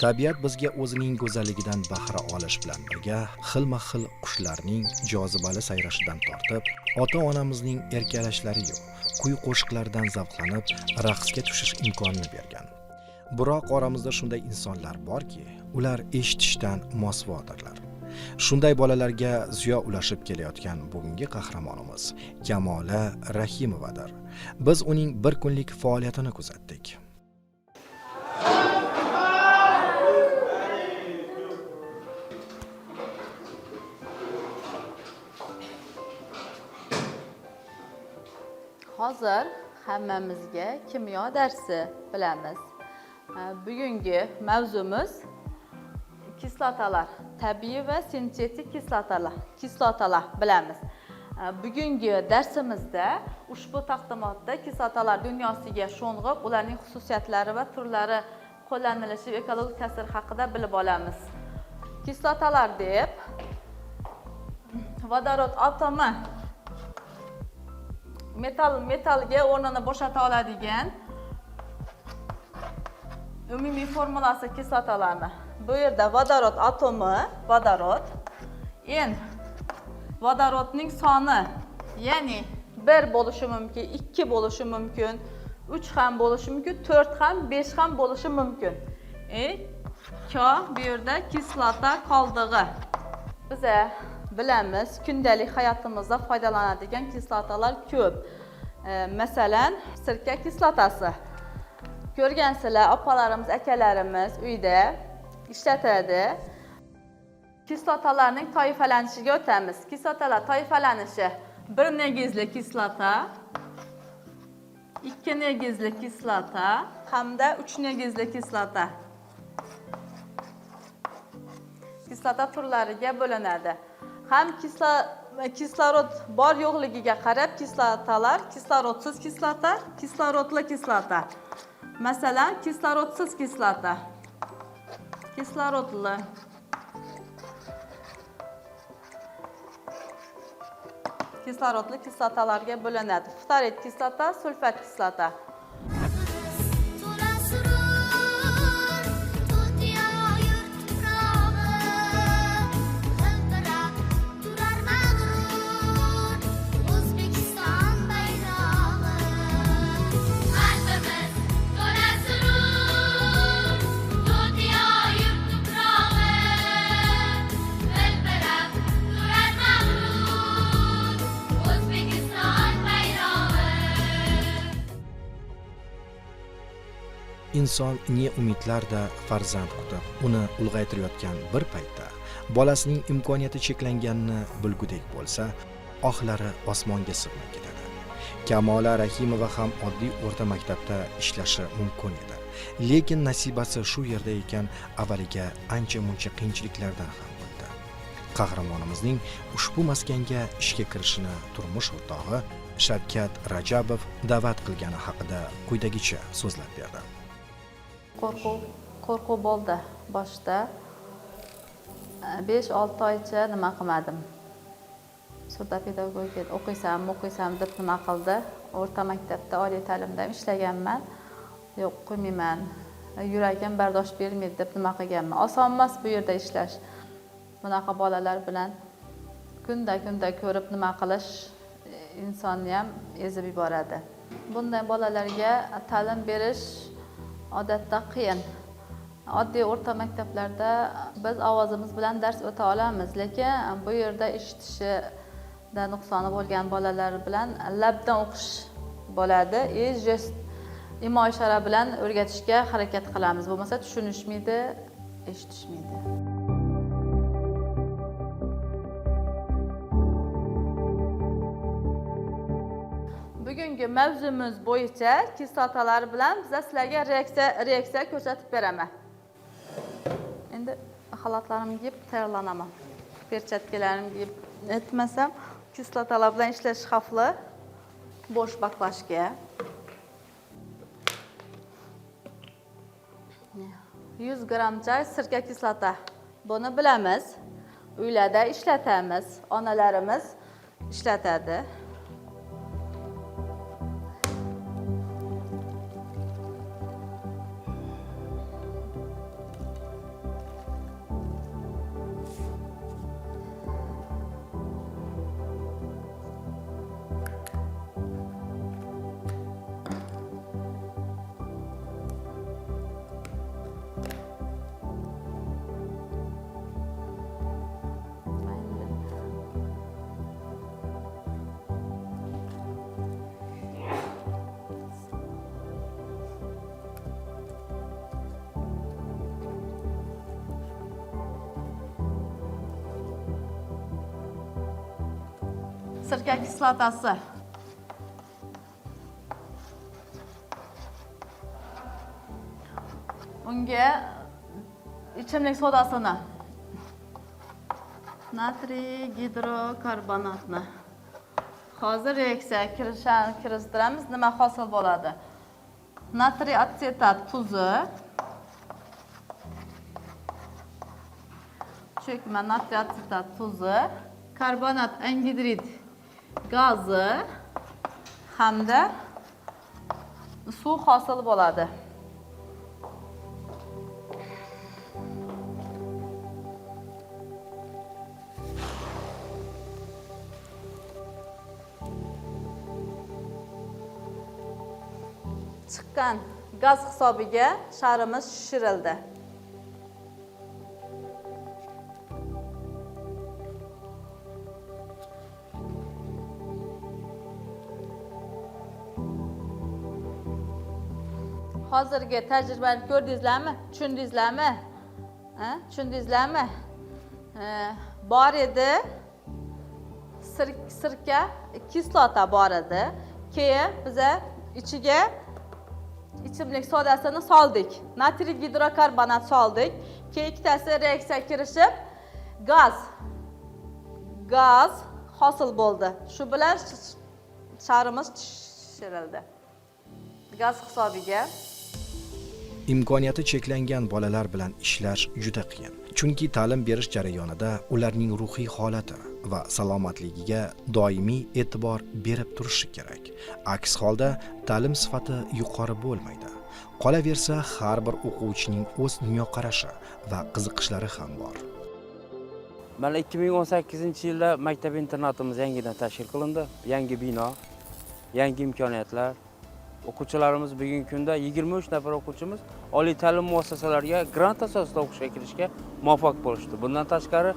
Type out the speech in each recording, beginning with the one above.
Tabiat bizga o'zining go'zalligidan bahra olish bilan birga xilma-xil qushlarning jozibali sayrashidan tortib, ota-onamizning erkalashlari-yu kuy-qo'shiqlardan zavqlanib, raqsga tushish imkonini bergan. Biroq oramizda shunday insonlar borki, ular eshitishdan mosuvodirlar. Shunday bolalarga ziyo ulashib kelayotgan bugungi qahramonimiz Kamola Rahimovadir. Biz uning bir kunlik faoliyatini kuzatdik. Hozir hammamizga kimyo darsi bilamiz. Bugungi mavzumuz kislotalar, tabiiy va sintetik kislotalar bilamiz. Bugungi darsimizda ushbu taqdimotda kislotalar dunyosiga sho'ng'ib, ularning xususiyatlari va turlari qo'llanilishi va ekologik ta'sir haqida bilib olamiz. Kislotalar deb vodorod atomi metalga o'rnini bo'shata oladigan umumiy formulasi kislotalarni. Bu yerda vodorod atomi, vodorodning soni, ya'ni 1 bo'lishi mumkin, 2 bo'lishi mumkin, 3 ham bo'lishi mumkin, 4 ham, 5 ham bo'lishi mumkin. Bu yerda kislota qoldig'i. Biz bilamiz, kundalik hayotimizda foydalanadigan kislotalar ko'p. Masalan, sirka kislotasi. Ko'rgansizlar, opalarimiz, akalarimiz uyda ishlatadi. Kislotalarning toifalanishiga o'tamiz. Kislotalar toifalanishi: 1 negizli kislota, 2 negizli kislota hamda 3 negizli kislota. Kislota turlariga bo'linadi. Ham kislorod bor yo'qligiga qarab kislotalar: kislorodsiz kislota, kislorodli kislota. Masalan, kislorodsiz kislota, kislorodli, kislorodli kislotalarga bo'linadi. Ftarid kislota, sulfat kislota. Inson ne umidlarda farzand kutib, uni ulg'aytirayotgan bir paytda bolasining imkoniyati cheklanganini bilgudek bo'lsa, ohlari osmonga sig'may ketadi. Kamola Rahimova ham oddiy o'rta maktabda ishlashi mumkin edi. Lekin nasibasi shu yerda ekan, avvaliga ancha-muncha qiyinchiliklardan ham o'tdi. Qahramonimizning ushbu maskanga ishga kirishini turmush o'rtog'i Shavkat Rajabov da'vat qilgani haqida quyidagicha so'zlab berdi. Qo'rquv bo'ldi boshda. 5-6 oycha nima qilmadim. Surda pedagogika o'qiysam deb nima qildi. O'rta maktabda oliy ta'limda ishlaganman. Yo'q, qo'ymayman. Yuragim bardosh bermaydi deb nima qilganman. Oson emas bu yerda ishlash. Bunaqa bolalar bilan kunda ko'rib nima qilish insonni ham ezib yuboradi. Bunday bolalarga ta'lim berish odatda qiyin. Oddiy o'rta maktablarda biz ovozimiz bilan dars o'ta olamiz, lekin bu yerda eshitishida nuqsoni bo'lgan bolalar bilan labdan o'qish bo'ladi. Jest, imo ishora bilan o'rgatishga harakat qilamiz. Bo'lmasa tushunishmaydi, eshitishmaydi. Bugungi mavzumuz bo'yicha kislotalar bilan biz sizlarga reaksiya ko'rsatib beraman. Endi xalatlarimni kiyib tayyorlanaman. Perchatkalarimni kiyib etmasam, kislotalar bilan ishlash xavfli. Bo'sh baklashga 100 gramcha sirka kislota. Buni bilamiz. Uylarda ishlatamiz. Onalarimiz ishlatadi. sirka kislotasi. Unga ichimlik sodasini, natriy gidrokarbonatni. Hozir reaksiya kirishtiramiz. Nima hosil bo'ladi? Natriy atsetat tuzi, cho'kma natriy atsetat tuzi, karbonat angidrid gazi hamda suv hosil bo'ladi. Chiqqan gaz hisobiga sharimiz shishirildi. Hozirgi tajribani ko'rdingizlarmi? Tushundingizlarmi? Tushundingizlarmi? Bor edi. Sirka kislota bor edi. Keyin biza ichiga ichimlik sodasini soldik. Natriy gidrokarbonat soldik. Keyin ikkitasi reaksiya kirishib gaz hosil bo'ldi. Shu bilan sharimiz shishirildi. Gaz hisobiga. Imkoniyati cheklangan bolalar bilan ishlash juda qiyin. Chunki ta'lim berish jarayonida ularning ruhiy holati va salomatligiga doimiy e'tibor berib turishi kerak. Aks holda ta'lim sifati yuqori bo'lmaydi. Qolaversa, har bir o'quvchining o'z dunyoqarashi va qiziqishlari ham bor. Mana 2018-yilda maktab internatimiz yangidan tashkil qilindi. Yangi bino, yangi imkoniyatlar. O'quvchilarimiz bugungi kunda 23 nafar o'quvchimiz oliy ta'lim muassasalariga grant asosida o'qishga kirishga muvaffaq bo'lishdi. Bundan tashqari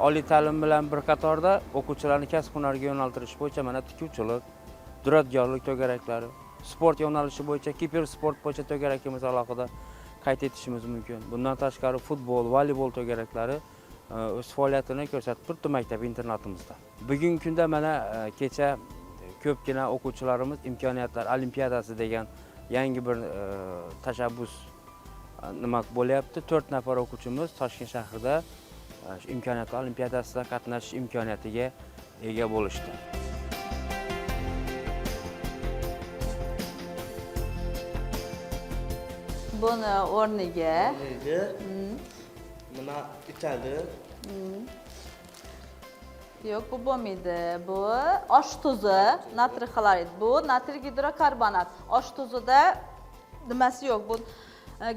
oliy ta'lim bilan bir qatorda o'quvchilarni kasb-hunarga yo'naltirish bo'yicha mana tikuvchilik, duradgorlik to'garaklari, sport yo'nalishi bo'yicha kibersport bo'yicha to'garakimiz alohida qayd etishimiz mumkin. Bundan tashqari futbol, voleybol to'garaklari o'z faoliyatini ko'rsatib turibdi maktab internatimizda. Bugungi kunda mana kecha ko'pgina o'quvchilarimiz imkoniyatlar olimpiadasi degan yangi bir tashabbus nima bo'lyapti. 4 nafar o'quvchimiz Toshkent shahrida imkoniyatlar olimpiadasida qatnashish imkoniyatiga ega bo'lishdi. Buni o'rniga nima ichadi? Yo'q, bu bo'lmaydi. Bu osh tuzi, natriy xlorid. Bu natriy gidrokarbonat. Osh tuzida nimasi yo'q. Bu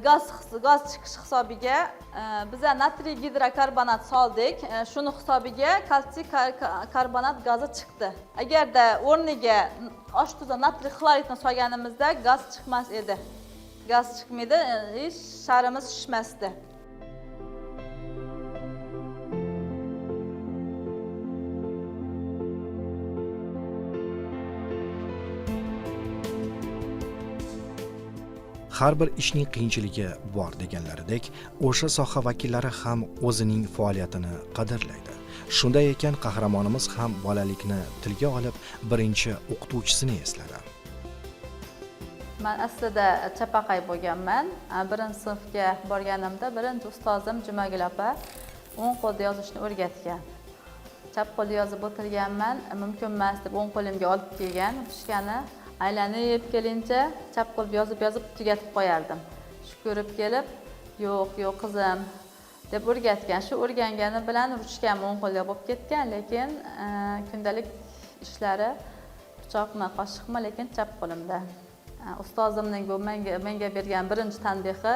gaz chiqish hisobiga biz natriy gidrokarbonat soldik. Shuni hisobiga kalsiy karbonat gazi chiqdi. Agarda o'rniga osh tuzi natriy xloridni solganimizda gaz chiqmas edi. Gaz chiqmaydi, sharimiz shishmasdi. Har bir ishning qiyinchiligi bor deganlaridek, o'sha soha vakillari ham o'zining faoliyatini qadrlaydi. Shunday ekan, qahramonimiz ham bolalikni tilga olib, birinchi o'qituvchisini esladi. Men aslida chapaqay bo'lganman. Birinchi sinfga borganimda birinchi ustozim Jumagul opa o'ng qo'lda yozishni o'rgatgan. Chap qo'lda yozib o'tirganman, mumkin emas deb o'ng qo'limga olib kelgan, tushgani aylanib kelincha chap qo'lda yozib tugatib qo'yardim. Shu ko'rib kelib, yo'q qizim deb o'rgatgan. Shu o'rgangani bilan ruchkam o'ng qo'lda bo'lib ketgan, lekin kundalik ishlari pichoqmi, qoshiqmi, lekin chap qo'limda. Ustozimning bu menga bergan birinchi tanbehi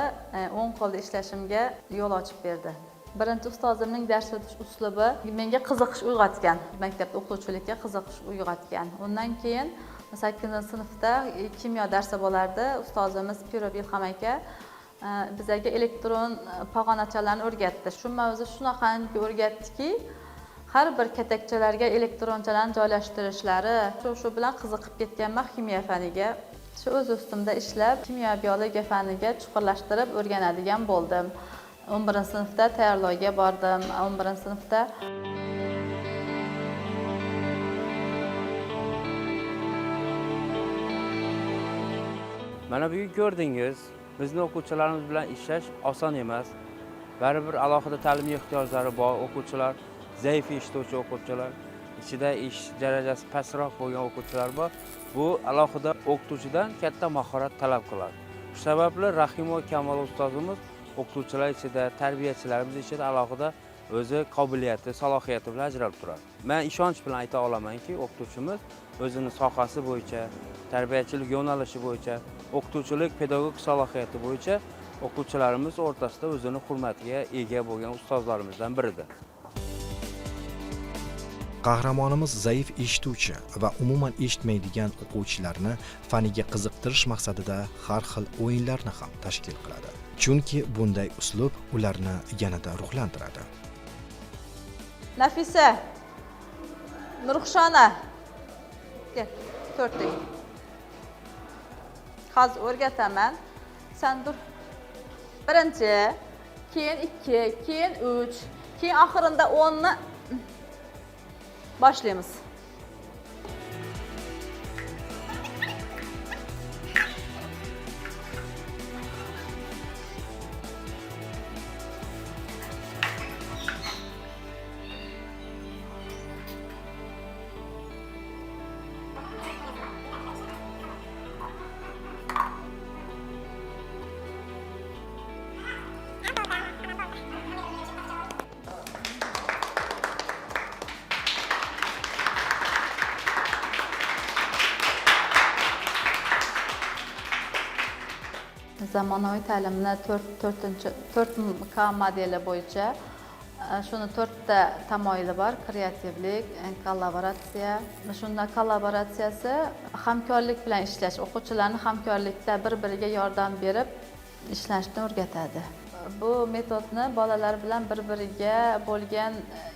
o'ng qo'lda ishlashimga yo'l ochib berdi. Birinchi ustozimning dars o'tish uslubi menga qiziqish uyg'otgan, maktabda o'qituvchilikka qiziqish uyg'otgan. Undan keyin 8-sinfda kimyo darsi bo'lardi. Ustozimiz Pirov Ilhom aka bizga elektron pog'onachalarni o'rgatdi. Shu mavzu shunaqangi o'rgatdiki, har bir katakchalarga elektronchalarni joylashtirishlari, shu bilan qiziqib ketganman kimyo faniga. Shu o'z ustimda ishlab, kimyo biologiya faniga chuqurlashtirib o'rganadigan bo'ldim. 11-sinfda tayyorlovga bordim. 11-sinfda Mana bugun ko'rdingiz, bizning o'quvchilarimiz bilan ishlash oson emas. Baribir alohida ta'lim ehtiyojlari bor o'quvchilar, zaif eshituvchi o'quvchilar, ichida eshitish darajasi pastroq bo'lgan o'quvchilar bor. Bu alohida o'qituvchidan katta mahorat talab qiladi. Shu sababli Rahimov Kamol ustozimiz o'qituvchilar ichida, tarbiyachilarimiz ichida alohida o'zi qobiliyati, salohiyati bilan ajralib turadi. Men ishonch bilan ayta olamanki, o'qituvchimiz o'zini sohasi bo'yicha, tarbiyachilik yo'nalishi bo'yicha, o'qituvchilik pedagogik salohiyati bo'yicha o'quvchilarimiz o'rtasida o'zini hurmatiga ega bo'lgan ustozlarimizdan biridir. Qahramonimiz zaif eshituvchi va umuman eshitmaydigan o'quvchilarni faniga qiziqtirish maqsadida har xil o'yinlarni ham tashkil qiladi. Chunki bunday uslub ularni yanada ruhlantiradi. Nafisa, Nurxushona, kel, to'rting. Hozir o'rgataman. Sen dur. Birinchi, keyin 2, keyin 3, keyin oxirinda 10 ni boshlaymiz. Zamonaviy ta'limni 4K modeli bo'yicha shuni 4 ta tamoyili bor: kreativlik, kollaboratsiya. Shunda kollaboratsiyasi hamkorlik bilan ishlash, o'quvchilarni hamkorlikda bir-biriga yordam berib ishlashni o'rgatadi. Bu metodni bolalar bilan bir-biriga bo'lgan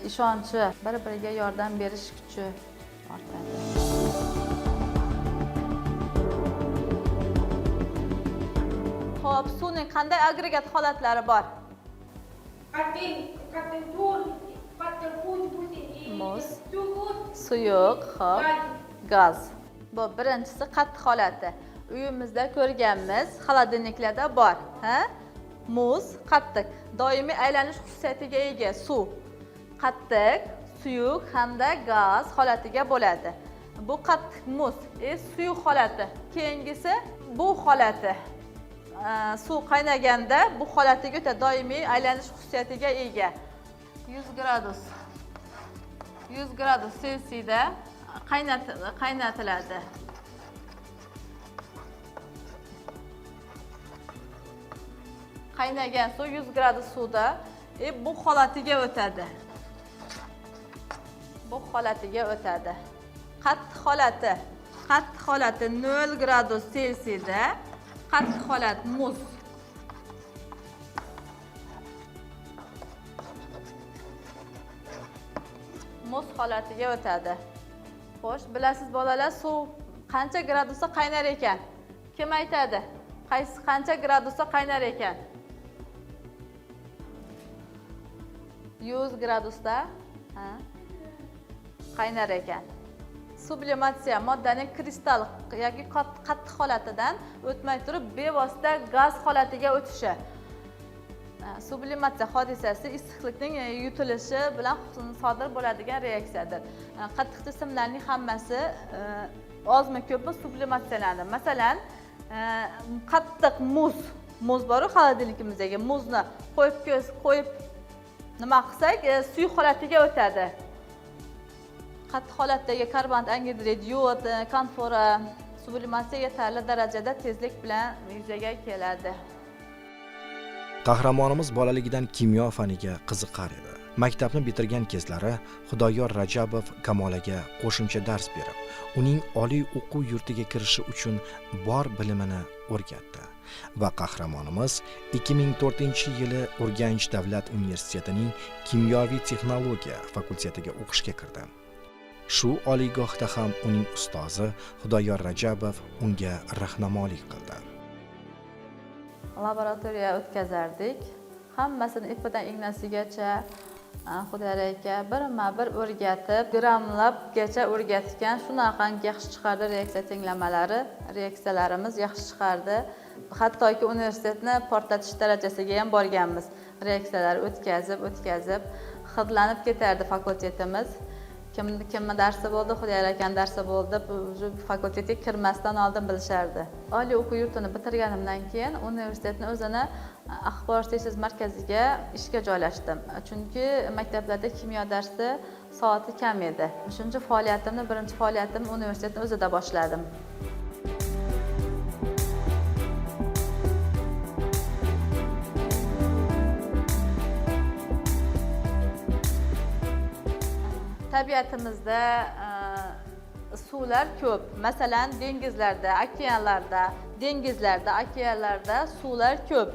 ishonchi, bir-biriga yordam berish kuchi ortadi. Xo'p, suvning qanday agregat holatlari bor? Muz, suyuq, xo'p, gaz. Bu birinchisi qattiq holati. Uyimizda ko'rganmiz, xolodilniklarda bor, ha? Muz, qattiq, doimiy aylanish xususiyatiga ega suv. Qattiq, suyuq hamda gaz holatiga bo'ladi. Bu qattiq muz, suyuq holati. Keyingisi bu holati. Suv qaynaganda bu holatiga o'ta doimiy aylanish xususiyatiga ega. 100 gradus Selsiyda qaynatiladi. Qaynagan suv 100 gradus suvda bu holatiga o'tadi. Bu holatiga o'tadi. Qattiq holati 0 gradus Selsiyda. Qattiq holat muz. Muz holatiga o'tadi. Xo'sh, bilasiz bolalar, suv qancha gradusda qaynar ekan? Kim aytadi? Qancha gradusda qaynar ekan? 100 gradusda qaynar ekan. Sublimatsiya moddaning kristal yoki qattiq holatidan o'tmay turib bevosita gaz holatiga o'tishi. Sublimatsiya hodisasi issiqlikning yutilishi bilan sodir bo'ladigan reaksiyadir. Qattiq jismlarning hammasi ozmi ko'pmi sublimatsiyalanadi. Masalan, qattiq muz bor xolodilnikimizdagi muzni qo'yib nima qilsak, suyuq holatiga o'tadi. Qattiq holatdagi karbonat angidrid, yod, konfora sublimatsiya yetarli darajada tezlik bilan yuzaga keladi. Qahramonimiz bolaligidan kimyo faniga qiziqar edi. Maktabni bitirgan kezlari Xudoyor Rajabov Kamolaga qo'shimcha dars berib, uning oliy o'quv yurtiga kirishi uchun bor bilimini o'rgatdi. Va qahramonimiz 2004-yili Urganch davlat universitetining kimyoviy texnologiya fakultetiga o'qishga kirdi. Shu oliygohda ham uning ustozi Xudoyor Rajabov unga rahnamolik qildi. Laboratoriya o'tkazardik. Hammasini ipidan ignasigacha Xudoyor aka birma-bir o'rgatib, grammlabgacha o'rgatgan, shunaqangi yaxshi chiqardi reaksiya tenglamalari, reaksiyalarimiz yaxshi chiqardi. Hattoki universitetni portlatish darajasiga ham borganmiz. Reaksiyalar o'tkazib, hidlanib ketardi fakultetimiz. Kimni darsi bo'ldi, Xudoyor akaning darsi bo'ldi, fakultetga kirmasdan oldin bilishardi. Oliy o'quv yurtini bitirganimdan keyin universitetni o'zini axborot tekshiruv markaziga ishga joylashdim. Chunki maktablarda kimyo darsi soati kam edi. Shuncha birinchi faoliyatimni universitetning o'zida boshladim. Tabiatimizda suvlar ko'p. Masalan, dengizlarda, okeanlarda suvlar ko'p.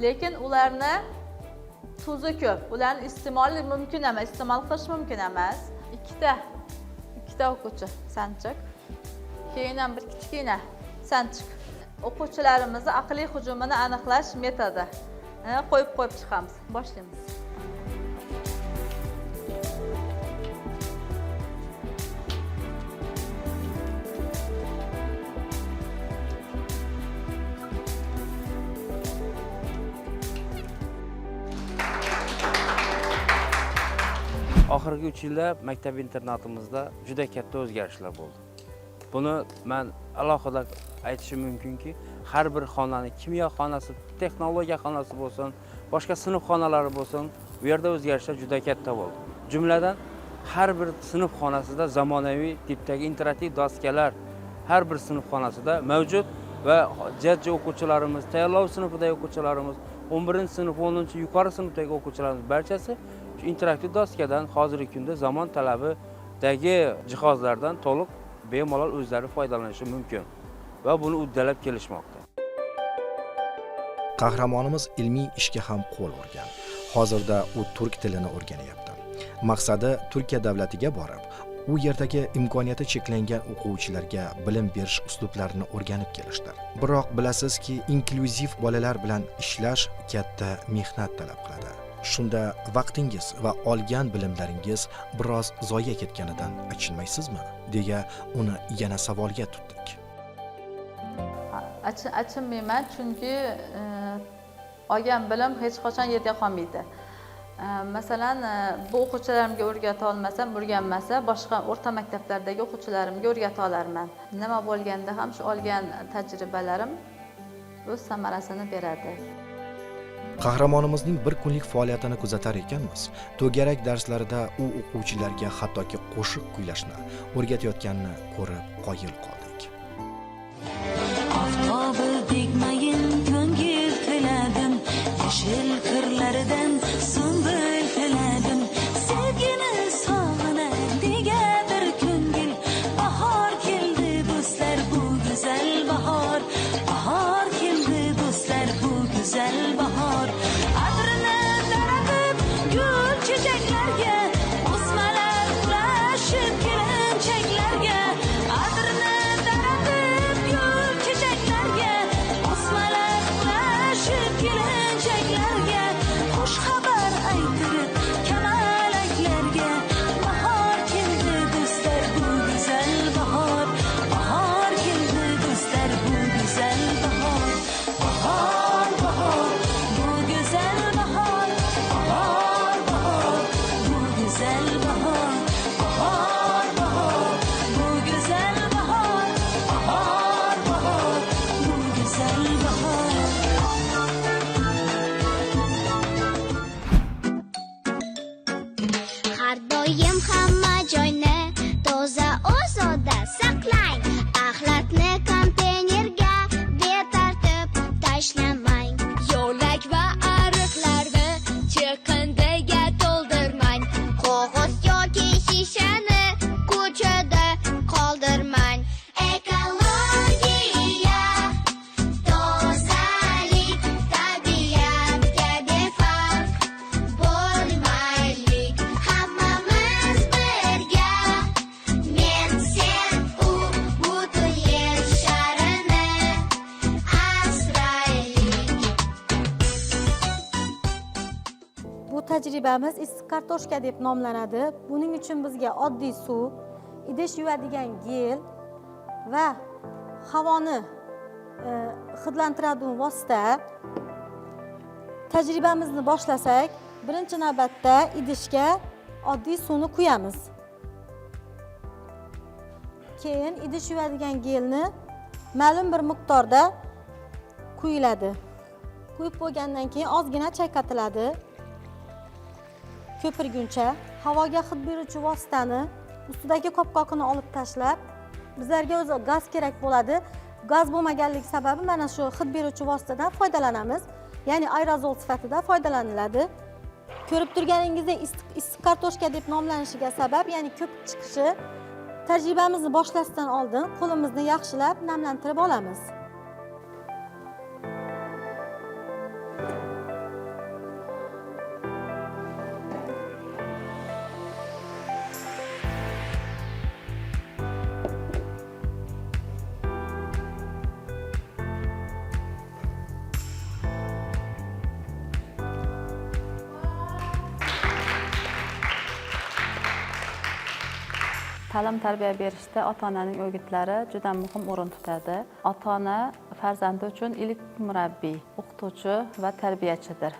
Lekin ularni tuzi ko'p. Ularni iste'mol qilish mumkin emas. Ikkita o'quvchi Sanchiq. Keyin ham bir kichkina Sanchiq. O'quvchilarimizni aqliy hujumini aniqlash metodi. Qo'yib chiqamiz. Boshlaymiz. Oxirgi 3 yilda maktab internatimizda juda katta o'zgarishlar bo'ldi. Buni men alohida aytishim mumkinki, har bir xonani, kimyo xonasi, texnologiya xonasi bo'lsin, boshqa sinf xonalari bo'lsin, bu yerda o'zgarishlar juda katta bo'ldi. Jumladan, har bir sinf xonasida zamonaviy tipdagi interaktiv doskalar har bir sinf xonasida mavjud va jajji o'quvchilarimiz, tayyorlov sinfidagi o'quvchilarimiz, 11-sinf, 10-yuqori sinfdagi o'quvchilarimiz barchasi interaktiv doskadan hozirgi kunda zamon talabidagi jihozlardan to'liq bemalol o'zlari foydalanishi mumkin va buni uddalab kelishmoqda. Qahramonimiz ilmiy ishga ham qo'l urgan. Hozirda u turk tilini o'rganyapti. Maqsadi Turkiya davlatiga borib, u yerdagi imkoniyati cheklangan o'quvchilarga bilim berish uslublarini o'rganib kelishdir. Biroq bilasizki, inklyuziv bolalar bilan ishlash katta mehnat talab qiladi. Shunda vaqtingiz va olgan bilimlaringiz biroz zoya ketganidan achinmaysizmi? deya uni yana savolga tutdik. Achinmayman, chunki olgan bilim hech qachon yerda qolmaydi. Masalan, bu o'quvchilarimga o'rgata olmasam, o'rganmasa, boshqa o'rta maktablardagi o'quvchilarimga o'rgata olarman. Nima bo'lganda ham shu olgan tajribalarim o'z samarasini beradi. Qahramonimizning bir kunlik faoliyatini kuzatar ekanmiz. To'garak darslarida u o'quvchilarga hattoki qo'shiq kuylashni o'rgatayotganini ko'rib qoyil qoldik. Oftobi tegmayin ko'ngil tiladim, yashil qirlaridan sunbul tiladim. Sevgini sog'ina degadir ko'ngil, bahor keldi do'stlar, bu go'zal bahor. Bahor keldi do'stlar, bu go'zal bahor. Adrini taratib gul chechaklarga, o'smalar ulashib kelinchaklarga. Adrini taratib gul chechaklarga, o'smalar ulashib kelinchaklarga. Xush xabar aytirib kamalaklarga. Bahor keldi do'stlar, bu go'zal bahor. Bahor keldi do'stlar, bu go'zal bahor. Bahor, bahor, bu go'zal bahor. Bahor, bahor, bu go'zal bahor. Bahor, bahor, bu go'zal bahor. Bahor, bahor, bu go'zal bahor. Har doim hamma joyni toza ozoda saqlang. Axlatni konteynerga betartib tashlamang. Yo'lak va ariqlarni chiqindiga to'ldirmang. Qog'oz yoki shishani ko'chada qoldirmang. Ekologiya, tozalik, tabiatga befarq bo'lmaylik. Hammamiz birga, men, sen, u, butun yer sharini asraylik. Bu tajribamiz issiq kartoshka deb nomlanadi. Buning uchun bizga oddiy suv, idish yuvadigan gel va havoni hidlantiradigan vosita. Tajribamizni boshlasak, birinchi navbatda idishga oddiy suvni quyamiz. Keyin idish yuvadigan gelni ma'lum bir miqdorda quyiladi. Quyib bo'lgandan keyin ozgina chayqatiladi. Ko'pirguncha havoga hid beruvchi vositani ustidagi qopqoqini olib tashlab, bizlarga o'zi gaz kerak bo'ladi. Gaz bo'lmaganligi sababi mana shu hid beruvchi vositadan foydalanamiz. Ya'ni aerozol sifatida foydalaniladi. Ko'rib turganingizdek issiq kartoshka deb nomlanishiga sabab, ya'ni ko'p chiqishi. Tajribamizni boshlashdan oldin qo'limizni yaxshilab namlantirib olamiz. Ta'lim-tarbiya berishda ota-onaning o'gitlari juda muhim o'rin tutadi. Ota-ona farzandi uchun ilk murabbiy, o'qituvchi va tarbiyachidir.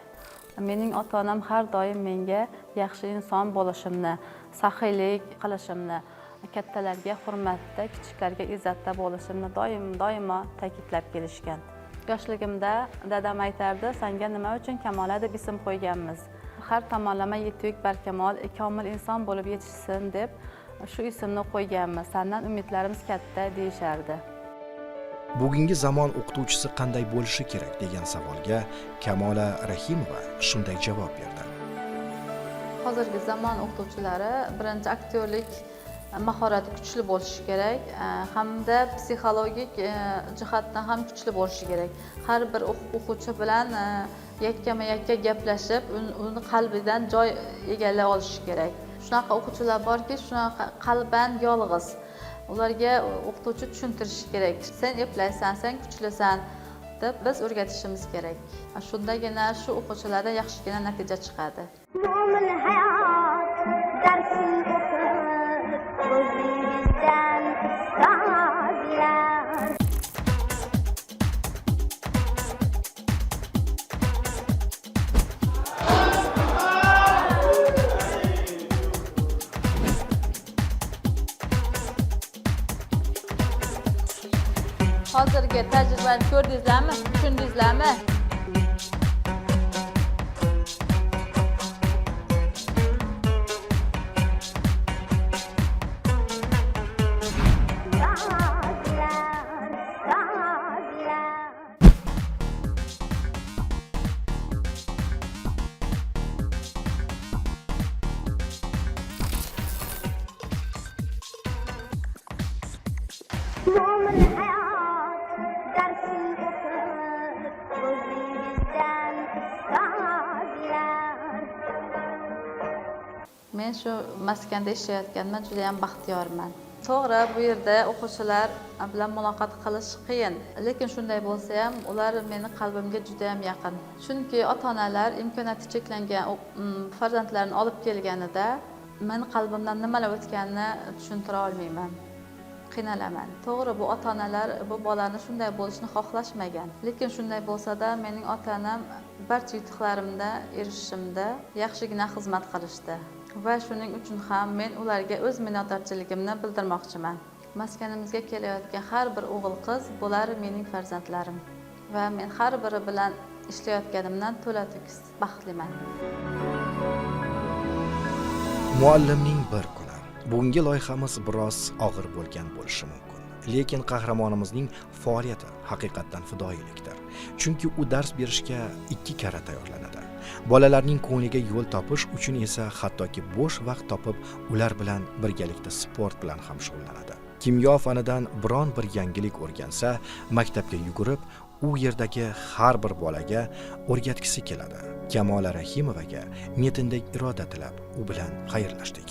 Mening ota-onam har doim menga yaxshi inson bo'lishimni, saxiylik qilishimni, kattalarga hurmatda, kichiklarga izzatda bo'lishimni doimo ta'kidlab kelishgan. Yoshligimda dadam aytardi, "Senga nima uchun Kamola deb ism qo'yganmiz? Har tomonlama yetuk, barkamol, komil inson bo'lib yetishsin" deb shu ismni qo'yganmiz. Sendan umidlarimiz katta deyishardi. Bugungi zamon o'qituvchisi qanday bo'lishi kerak degan savolga Kamola Rahimova shunday javob berdi. Hozirgi zamon o'qituvchilari birinchi aktyorlik mahorati kuchli bo'lishi kerak, hamda psixologik jihatdan ham kuchli bo'lishi kerak. Har bir o'quvchi bilan yakkama-yakka gaplashib, uni qalbidan joy egallay olishi kerak. Shunaqa o'quvchilar borki, shunaqa qalban yolg'iz. Ularga o'qituvchi tushuntirishi kerak. Sen eplaysan, sen kuchlisan deb biz o'rgatishimiz kerak. Shundagina shu o'quvchilarda yaxshigina natija chiqadi. Mo'min hayot darsin o'qib, o'zingizdan ustozlar. Hozirgi tajribani ko'rdingizlarmi? Tushundingizlarmi? Mo'min hayot darsin o'qib, o'zingizdan ustozlar. Men shu maskanda ishlayotganimdan juda ham baxtiyorman. To'g'ri, bu yerda o'quvchilar bilan muloqot qilish qiyin, lekin shunday bo'lsa ham ular meni qalbimga juda ham yaqin. Chunki ota-onalar imkoniyati cheklangan farzandlarini olib kelganida men qalbimdan nimalar o'tganini tushuntira olmayman. Qiynalaman. To'g'ri, bu ota-onalar bu bolani shunday bo'lishini xohlashmagan. Lekin shunday bo'lsa-da, mening ota-onam barcha yutuqlarimda erishishimda yaxshigina xizmat qilishdi. Va shuning uchun ham men ularga o'z minnatdorchiligimni bildirmoqchiman. Maskanimizga kelayotgan har bir o'g'il-qiz bular mening farzandlarim va men har biri bilan ishlayotganimdan to'la-to'kis baxtliman. Muallimning bir kuni. Bugungi loyihamiz biroz og'ir bo'lgan bo'lishi mumkin, lekin qahramonimizning faoliyati haqiqatdan fidoyilikdir. Chunki u dars berishga 2 karra tayyorlanadi. Bolalarning ko'ngliga yo'l topish uchun esa hattoki bo'sh vaqt topib, ular bilan birgalikda sport bilan ham shug'ullanadi. Kimyo fanidan biron bir yangilik o'rgansa, maktabga yugurib, u yerdagi har bir bolaga o'rgatgisi keladi. Kamola Rahimovaga netindek iroda tilab, u bilan xayrlashdik.